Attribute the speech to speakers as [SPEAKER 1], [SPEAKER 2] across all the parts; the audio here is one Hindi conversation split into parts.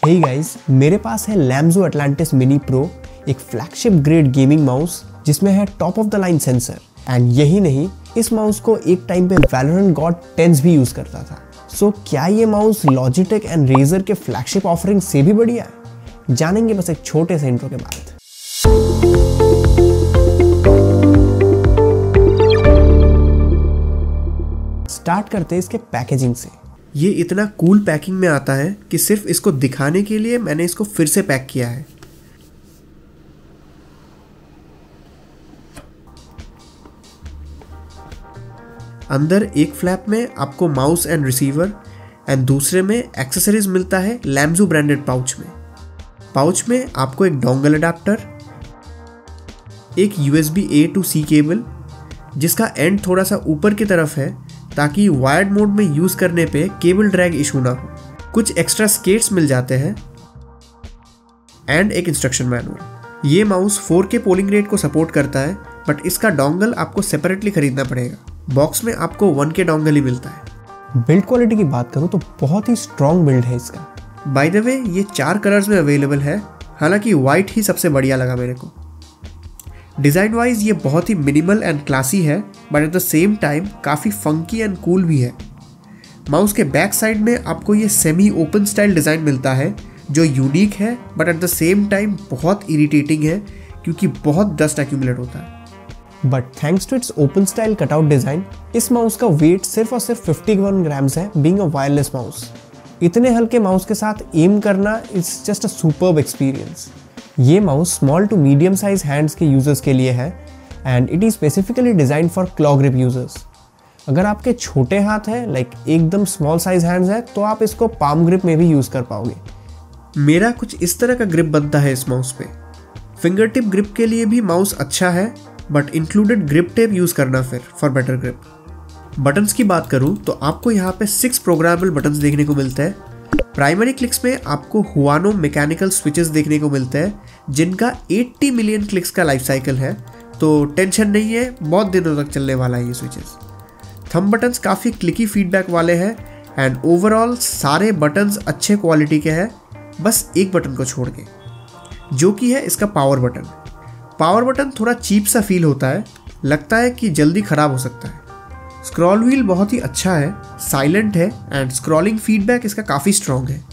[SPEAKER 1] हे गाइस, मेरे पास है लैम्जो अटलांटिस मिनी प्रो, एक फ्लैगशिप ग्रेड गेमिंग माउस जिसमें है top of the line sensor. And यही नहीं, इस माउस को एक टाइम पे वैलोरेंट गॉड 10 भी यूज करता था। सो क्या ये माउस लॉजिटेक एंड रेजर के फ्लैगशिप ऑफरिंग से भी बढ़िया है? जानेंगे बस एक छोटे से इंट्रो के बाद। स्टार्ट करते हैं इसके पैकेजिंग से। ये इतना कूल पैकिंग में आता है कि सिर्फ इसको दिखाने के लिए मैंने इसको फिर से पैक किया है। अंदर एक फ्लैप में आपको माउस एंड रिसीवर एंड दूसरे में एक्सेसरीज मिलता है लैम्जो ब्रांडेड पाउच में। पाउच में आपको एक डोंगल अडेप्टर, एक USB A to C cable जिसका एंड थोड़ा सा ऊपर की तरफ है ताकि वायर्ड मोड में यूज करने पे केबल ड्रैग इशू ना हो। कुछ एक्स्ट्रा स्केट्स मिल जाते हैं एंड एक इंस्ट्रक्शन मैनुअल। ये माउस 4K पोलिंग रेट को सपोर्ट करता है, बट इसका डोंगल आपको सेपरेटली खरीदना पड़ेगा। बॉक्स में आपको 1K डोंगल ही मिलता है। बिल्ड क्वालिटी की बात करूँ तो बहुत ही स्ट्रॉन्ग बिल्ड है इसका। बाय द वे, ये 4 कलर्स में अवेलेबल है, हालांकि व्हाइट ही सबसे बढ़िया लगा मेरे को। डिज़ाइन वाइज ये बहुत ही मिनिमल एंड क्लासी है, but at the same time काफ़ी फंकी एंड कूल भी है। माउस के बैक साइड में आपको ये सेमी ओपन स्टाइल डिज़ाइन मिलता है जो यूनिक है, but at the same time बहुत इरिटेटिंग है क्योंकि बहुत डस्ट एक्यूमुलेट होता है। But thanks to its open style cutout design, इस माउस का वेट सिर्फ और सिर्फ 51 ग्राम्स है, बीइंग अ वायरलेस माउस। इतने हल्के माउस के साथ एम करना it's just a superb experience. ये mouse small to medium size hands के यूजर्स के लिए है and it is specifically design for claw grip users. अगर आपके छोटे हाथ है, लाइक एकदम स्मॉल साइज हैंड्स है, तो आप इसको पाम ग्रिप में भी यूज़ कर पाओगे। मेरा कुछ इस तरह का ग्रिप बनता है इस माउस पे। फिंगर टिप ग्रिप के लिए भी माउस अच्छा है, but included grip tape use करना फिर फॉर बेटर ग्रिप। बटन्स की बात करूँ तो आपको यहाँ पे 6 प्रोग्रामेबल बटन्स देखने को मिलते हैं। प्राइमरी क्लिक्स में आपको हुआनो मैकेनिकल स्विचेस देखने को मिलते हैं जिनका 80 मिलियन क्लिक्स का लाइफ साइकिल है, तो टेंशन नहीं है, बहुत दिनों तक चलने वाला है ये स्विचेस। थंब बटन्स काफ़ी क्लिकी फीडबैक वाले हैं एंड ओवरऑल सारे बटन्स अच्छे क्वालिटी के हैं, बस एक बटन को छोड़ के, जो कि है इसका पावर बटन। पावर बटन थोड़ा चीप सा फील होता है, लगता है कि जल्दी ख़राब हो सकता है। स्क्रॉल व्हील बहुत ही अच्छा है, साइलेंट है एंड स्क्रॉलिंग फीडबैक इसका काफ़ी स्ट्रॉन्ग है।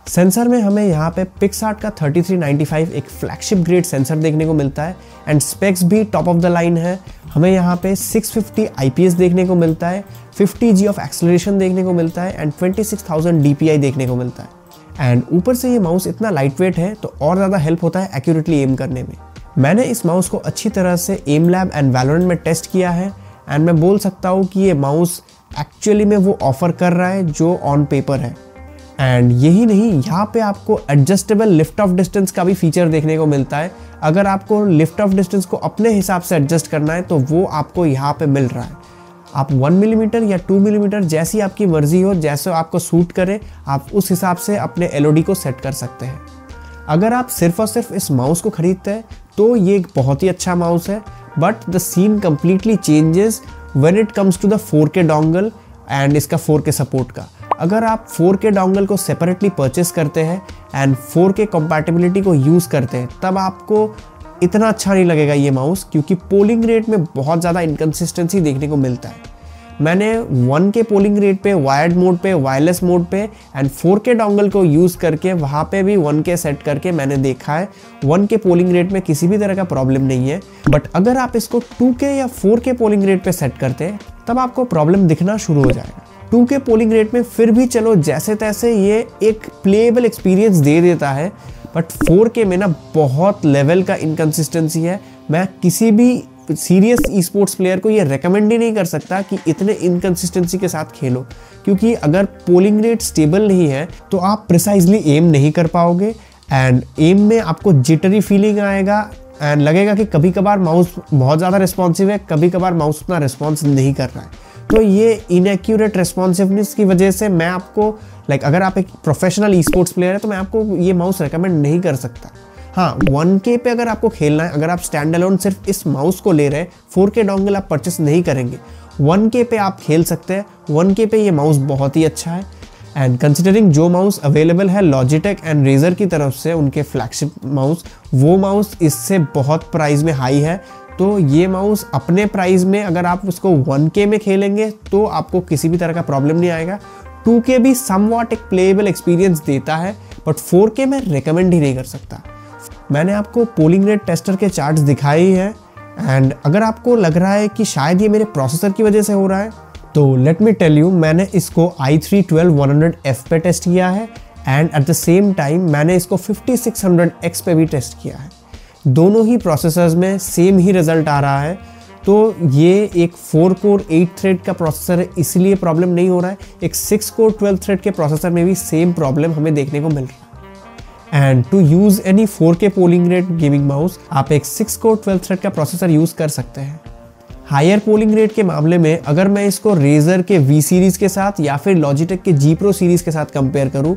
[SPEAKER 1] सेंसर में हमें यहाँ पे पिक्सआर्ट का 3395 एक फ्लैगशिप ग्रेड सेंसर देखने को मिलता है एंड स्पेक्स भी टॉप ऑफ द लाइन है। हमें यहाँ पे 650 IPS देखने को मिलता है, 50G ऑफ एक्सेलरेशन देखने को मिलता है एंड 26,000 DPI देखने को मिलता है। एंड ऊपर से ये माउस इतना लाइट वेट है तो और ज़्यादा हेल्प होता है एक्यूरेटली एम करने में। मैंने इस माउस को अच्छी तरह से एम लैब एंड वैलोरेंट में टेस्ट किया है एंड मैं बोल सकता हूँ कि ये माउस एक्चुअली में वो ऑफर कर रहा है जो ऑन पेपर है। एंड यही नहीं, यहाँ पे आपको एडजस्टेबल लिफ्ट ऑफ डिस्टेंस का भी फीचर देखने को मिलता है। अगर आपको लिफ्ट ऑफ डिस्टेंस को अपने हिसाब से एडजस्ट करना है तो वो आपको यहाँ पे मिल रहा है। आप 1 मिलीमीटर या 2 मिलीमीटर जैसी आपकी मर्जी हो, जैसे आपको सूट करे, आप उस हिसाब से अपने LOD को सेट कर सकते हैं। अगर आप सिर्फ और सिर्फ इस माउस को खरीदते हैं तो ये एक बहुत ही अच्छा माउस है, but the scene completely changes when it comes to the 4K dongle and इसका 4K सपोर्ट का। अगर आप 4K डोंगल को सेपरेटली परचेस करते हैं एंड 4K कंपैटिबिलिटी को यूज़ करते हैं, तब आपको इतना अच्छा नहीं लगेगा ये माउस, क्योंकि पोलिंग रेट में बहुत ज़्यादा इनकन्सिस्टेंसी देखने को मिलता है। मैंने 1K पोलिंग रेट पे, वायर्ड मोड पे, वायरलेस मोड पे एंड 4K डोंगल को यूज़ करके वहाँ पे भी 1K सेट करके मैंने देखा है 1K पोलिंग रेट में किसी भी तरह का प्रॉब्लम नहीं है। बट अगर आप इसको 2K या 4K पोलिंग रेट पे सेट करते हैं तब आपको प्रॉब्लम दिखना शुरू हो जाएगा। 2K पोलिंग रेट में फिर भी चलो जैसे तैसे ये एक प्लेएबल एक्सपीरियंस दे देता है, बट 4K में ना बहुत लेवल का इनकन्सिस्टेंसी है। मैं किसी भी सीरियस ई-स्पोर्ट्स प्लेयर को ये रेकमेंड ही नहीं कर सकता कि इतने इनकन्सिस्टेंसी के साथ खेलो, क्योंकि अगर पोलिंग रेट स्टेबल नहीं है तो आप प्रिसाइजली एम नहीं कर पाओगे एंड एम में आपको जिटरी फीलिंग आएगा एंड लगेगा कि कभी कभार माउस बहुत ज़्यादा रिस्पॉन्सिव है, कभी कभार माउस उतना रिस्पॉन्स नहीं कर रहा है।
[SPEAKER 2] तो ये इनएक्यूरेट रेस्पॉन्सिवनेस की वजह से मैं आपको अगर आप एक प्रोफेशनल ई स्पोर्ट्स प्लेयर है तो मैं आपको ये माउस रेकमेंड नहीं कर सकता। हाँ, 1K पे अगर आपको खेलना है, अगर आप स्टैंड अलोन सिर्फ इस माउस को ले रहे हैं, 4K डोंगल आप परचेस नहीं करेंगे, 1K पे आप खेल सकते हैं। 1K पे ये माउस बहुत ही अच्छा है। एंड कंसिडरिंग जो माउस अवेलेबल है लॉजिटेक एंड रेजर की तरफ से, उनके फ्लैगशिप माउस, वो माउस इससे बहुत प्राइस में हाई है। तो ये माउस अपने प्राइस में अगर आप उसको 1K में खेलेंगे तो आपको किसी भी तरह का प्रॉब्लम नहीं आएगा। 2K भी समवॉट एक प्लेएबल एक्सपीरियंस देता है, बट 4K में रिकमेंड ही नहीं कर सकता। मैंने आपको पोलिंग रेट टेस्टर के चार्ट्स दिखाए ही हैं। एंड अगर आपको लग रहा है कि शायद ये मेरे प्रोसेसर की वजह से हो रहा है, तो लेट मी टेल यू, मैंने इसको i3-12100F पे टेस्ट किया है and eight the same time मैंने इसको 5600X पे भी टेस्ट किया है। दोनों ही प्रोसेसर्स में सेम ही रिजल्ट आ रहा है। तो ये एक 4 कोर 8 थ्रेड का प्रोसेसर है, इसलिए प्रॉब्लम नहीं हो रहा है। एक 6 कोर 12 थ्रेड के प्रोसेसर में भी सेम प्रॉब्लम हमें देखने को मिल रहा है। And to use any 4K polling rate gaming mouse आप एक 6 कोर 12 थ्रेड का प्रोसेसर यूज़ कर सकते हैं। हायर पोलिंग रेट के मामले में अगर मैं इसको रेजर के V सीरीज़ के साथ या फिर लॉजिटेक के G Pro सीरीज़ के साथ कंपेयर करूं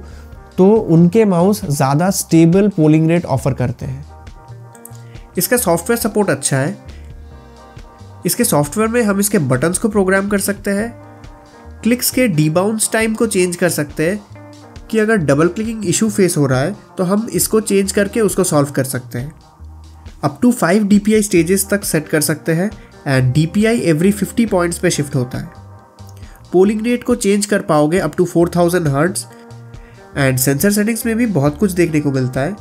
[SPEAKER 2] तो उनके माउस ज़्यादा स्टेबल पोलिंग रेट ऑफर करते हैं।
[SPEAKER 1] इसका सॉफ्टवेयर सपोर्ट अच्छा है। इसके सॉफ्टवेयर में हम इसके बटन्स को प्रोग्राम कर सकते हैं, क्लिक्स के डीबाउंस टाइम को चेंज कर सकते हैं कि अगर डबल क्लिकिंग इशू फेस हो रहा है तो हम इसको चेंज करके उसको सॉल्व कर सकते हैं। अप टू 5 DPI स्टेजेस तक सेट कर सकते हैं एंड DPI एवरी 50 पॉइंट्स पे शिफ्ट होता है। पोलिंग रेट को चेंज कर पाओगे up to 4000 hertz and sensor settings में भी बहुत कुछ देखने को मिलता है।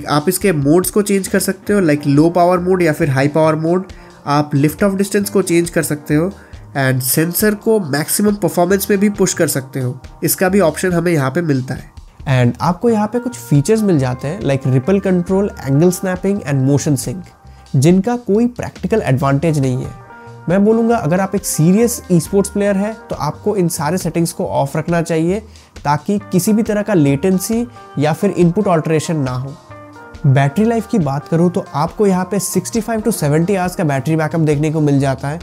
[SPEAKER 1] आप इसके मोड्स को चेंज कर सकते हो, लो पावर मोड या फिर हाई पावर मोड। आप लिफ्ट ऑफ डिस्टेंस को चेंज कर सकते हो एंड सेंसर को मैक्सिमम परफॉर्मेंस में भी पुश कर सकते हो। इसका भी ऑप्शन हमें यहाँ पे मिलता है।
[SPEAKER 2] एंड आपको यहाँ पे कुछ फीचर्स मिल जाते हैं like ripple control, angle snapping and motion sync, जिनका कोई प्रैक्टिकल एडवांटेज नहीं है। मैं बोलूँगा अगर आप एक सीरियस ई स्पोर्ट्स प्लेयर है तो आपको इन सारे सेटिंग्स को ऑफ रखना चाहिए ताकि किसी भी तरह का लेटेंसी या फिर इनपुट ऑल्टरेशन ना हो। बैटरी लाइफ की बात करूँ तो आपको यहाँ पे 65 to 70 आवर्स का बैटरी बैकअप देखने को मिल जाता है।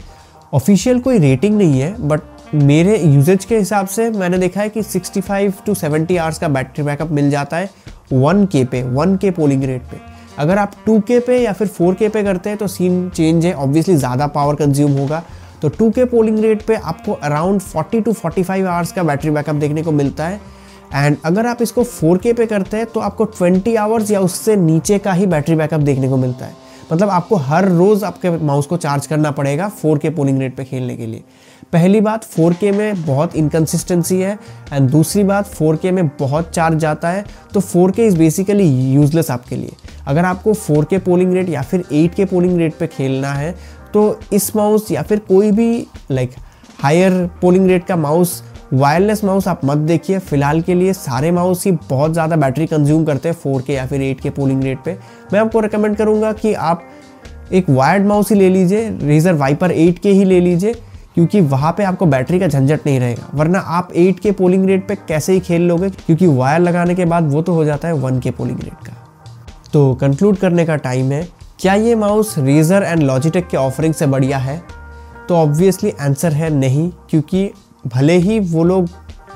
[SPEAKER 2] ऑफिशियल कोई रेटिंग नहीं है, बट मेरे यूजेज के हिसाब से मैंने देखा है कि 65 to 70 आवर्स का बैटरी बैकअप मिल जाता है 1K पे, 1K पोलिंग रेट पे। अगर आप 2K पे या फिर 4K पे करते हैं तो सीन चेंज है, ऑब्वियसली ज़्यादा पावर कंज्यूम होगा। तो 2K पोलिंग रेट पे आपको अराउंड 40 to 45 आवर्स का बैटरी बैकअप देखने को मिलता है। एंड अगर आप इसको 4K पे करते हैं तो आपको 20 आवर्स या उससे नीचे का ही बैटरी बैकअप देखने को मिलता है। मतलब आपको हर रोज़ आपके माउस को चार्ज करना पड़ेगा 4K पोलिंग रेट पे खेलने के लिए। पहली बात 4K में बहुत इनकन्सिस्टेंसी है एंड दूसरी बात 4K में बहुत चार्ज जाता है। तो 4K इज़ बेसिकली यूजलेस आपके लिए। अगर आपको 4K पोलिंग रेट या फिर 8K पोलिंग रेट पे खेलना है तो इस माउस या फिर कोई भी हायर पोलिंग रेट का माउस, वायरलेस माउस आप मत देखिए। फिलहाल के लिए सारे माउस ही बहुत ज़्यादा बैटरी कंज्यूम करते हैं 4K या फिर 8K पोलिंग रेट पे। मैं आपको रिकमेंड करूँगा कि आप एक वायर्ड माउस ही ले लीजिए, रेजर वाइपर 8K ही ले लीजिए, क्योंकि वहाँ पे आपको बैटरी का झंझट नहीं रहेगा। वरना आप 8K पोलिंग रेट पे कैसे ही खेल लोगे, क्योंकि वायर लगाने के बाद वो तो हो जाता है 1K पोलिंग रेट का। तो कंक्लूड करने का टाइम है, क्या ये माउस रेजर एंड लॉजिटेक के ऑफरिंग से बढ़िया है? तो ऑब्वियसली आंसर है नहीं, क्योंकि भले ही वो लोग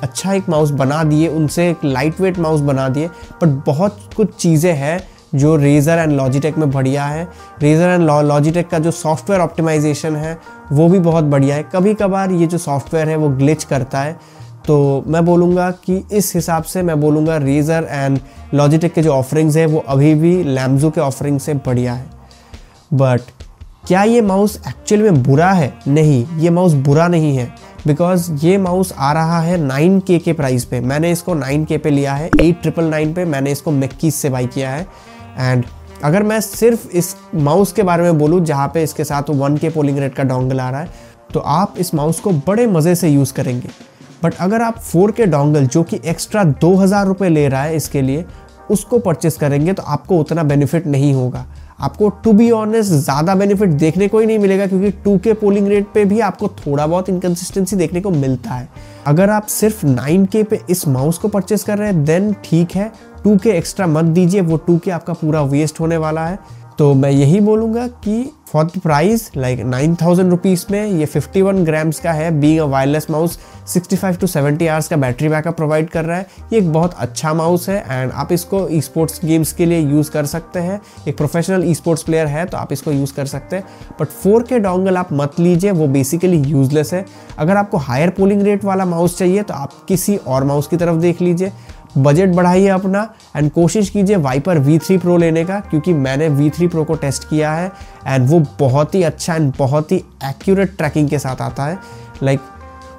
[SPEAKER 2] अच्छा एक माउस बना दिए, उनसे एक लाइट वेट माउस बना दिए, बट बहुत कुछ चीज़ें हैं जो रेजर एंड लॉजिटेक में बढ़िया है। रेजर एंड लॉजिटेक का जो सॉफ्टवेयर ऑप्टिमाइजेशन है वो भी बहुत बढ़िया है। कभी कभार ये जो सॉफ्टवेयर है वो ग्लिच करता है। तो मैं बोलूँगा कि इस हिसाब से मैं बोलूँगा रेजर एंड लॉजिटेक के जो ऑफरिंग्स है वो अभी भी लैम्जो के ऑफरिंग से बढ़िया है। बट क्या ये माउस एक्चुअल में बुरा है? नहीं, ये माउस बुरा नहीं है, बिकॉज ये माउस आ रहा है 9K के प्राइस पे। मैंने इसको 9K पे लिया है, 8999 पे मैंने इसको मैक्कीज से बाई किया है। एंड अगर मैं सिर्फ इस माउस के बारे में बोलूँ जहाँ पे इसके साथ 1K पोलिंग रेट का डोंगल आ रहा है, तो आप इस माउस को बड़े मज़े से यूज़ करेंगे। बट अगर आप 4K डोंगल जो कि एक्स्ट्रा 2000 रुपये ले रहा है इसके लिए, उसको परचेस करेंगे तो आपको उतना बेनिफिट नहीं होगा। आपको टू बी ऑनेस्ट ज़्यादा बेनिफिट देखने को ही नहीं मिलेगा, क्योंकि 2K पोलिंग रेट पे भी आपको थोड़ा बहुत इनकन्सिस्टेंसी देखने को मिलता है। अगर आप सिर्फ 9K पे इस माउस को परचेस कर रहे हैं देन ठीक है, 2K एक्स्ट्रा मत दीजिए, वो 2K आपका पूरा वेस्ट होने वाला है। तो मैं यही बोलूँगा कि for the price like 9000 rupees में ये 51 ग्राम्स का है, being a wireless mouse 65 to 70 hours का बैटरी बैकअप प्रोवाइड कर रहा है। ये एक बहुत अच्छा माउस है एंड आप इसको ई स्पोर्ट्स गेम्स के लिए यूज़ कर सकते हैं। एक प्रोफेशनल ई स्पोर्ट्स प्लेयर है तो आप इसको यूज़ कर सकते हैं, बट 4K डोंगल आप मत लीजिए, वो बेसिकली यूजलेस है। अगर आपको हायर पोलिंग रेट वाला माउस चाहिए तो आप किसी और माउस की तरफ देख लीजिए। बजट बढ़ाइए अपना एंड कोशिश कीजिए वाइपर V3 Pro लेने का, क्योंकि मैंने V3 Pro को टेस्ट किया है एंड वो बहुत ही अच्छा एंड बहुत ही एक्यूरेट ट्रैकिंग के साथ आता है। लाइक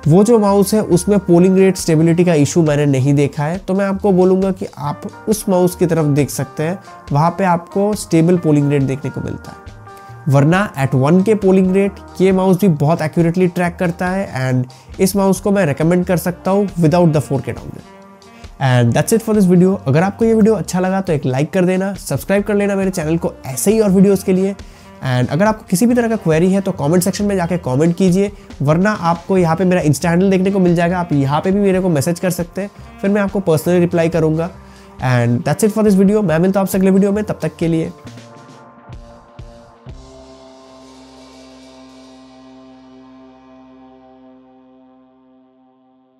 [SPEAKER 2] वो जो माउस है उसमें पोलिंग रेट स्टेबिलिटी का इशू मैंने नहीं देखा है, तो मैं आपको बोलूँगा कि आप उस माउस की तरफ देख सकते हैं, वहाँ पे आपको स्टेबल पोलिंग रेट देखने को मिलता है। वरना एट 1K पोलिंग रेट ये माउस भी बहुत एक्यूरेटली ट्रैक करता है एंड इस माउस को मैं रेकमेंड कर सकता हूँ without the 4K dongle. And that's it for this video. अगर आपको ये वीडियो अच्छा लगा तो एक लाइक कर देना, सब्सक्राइब कर लेना मेरे चैनल को ऐसे ही और वीडियोस के लिए। एंड अगर आपको किसी भी तरह का क्वेरी है तो कमेंट सेक्शन में जाके कमेंट कीजिए, वरना आपको यहाँ पे मेरा इंस्टा हैंडल देखने को मिल जाएगा, आप यहाँ पे भी मेरे को मैसेज कर सकते हैं, फिर मैं आपको पर्सनली रिप्लाई करूँगा। And that's it for this video. मैं मिलता हूँ आपसे अगले वीडियो में, तब तक के लिए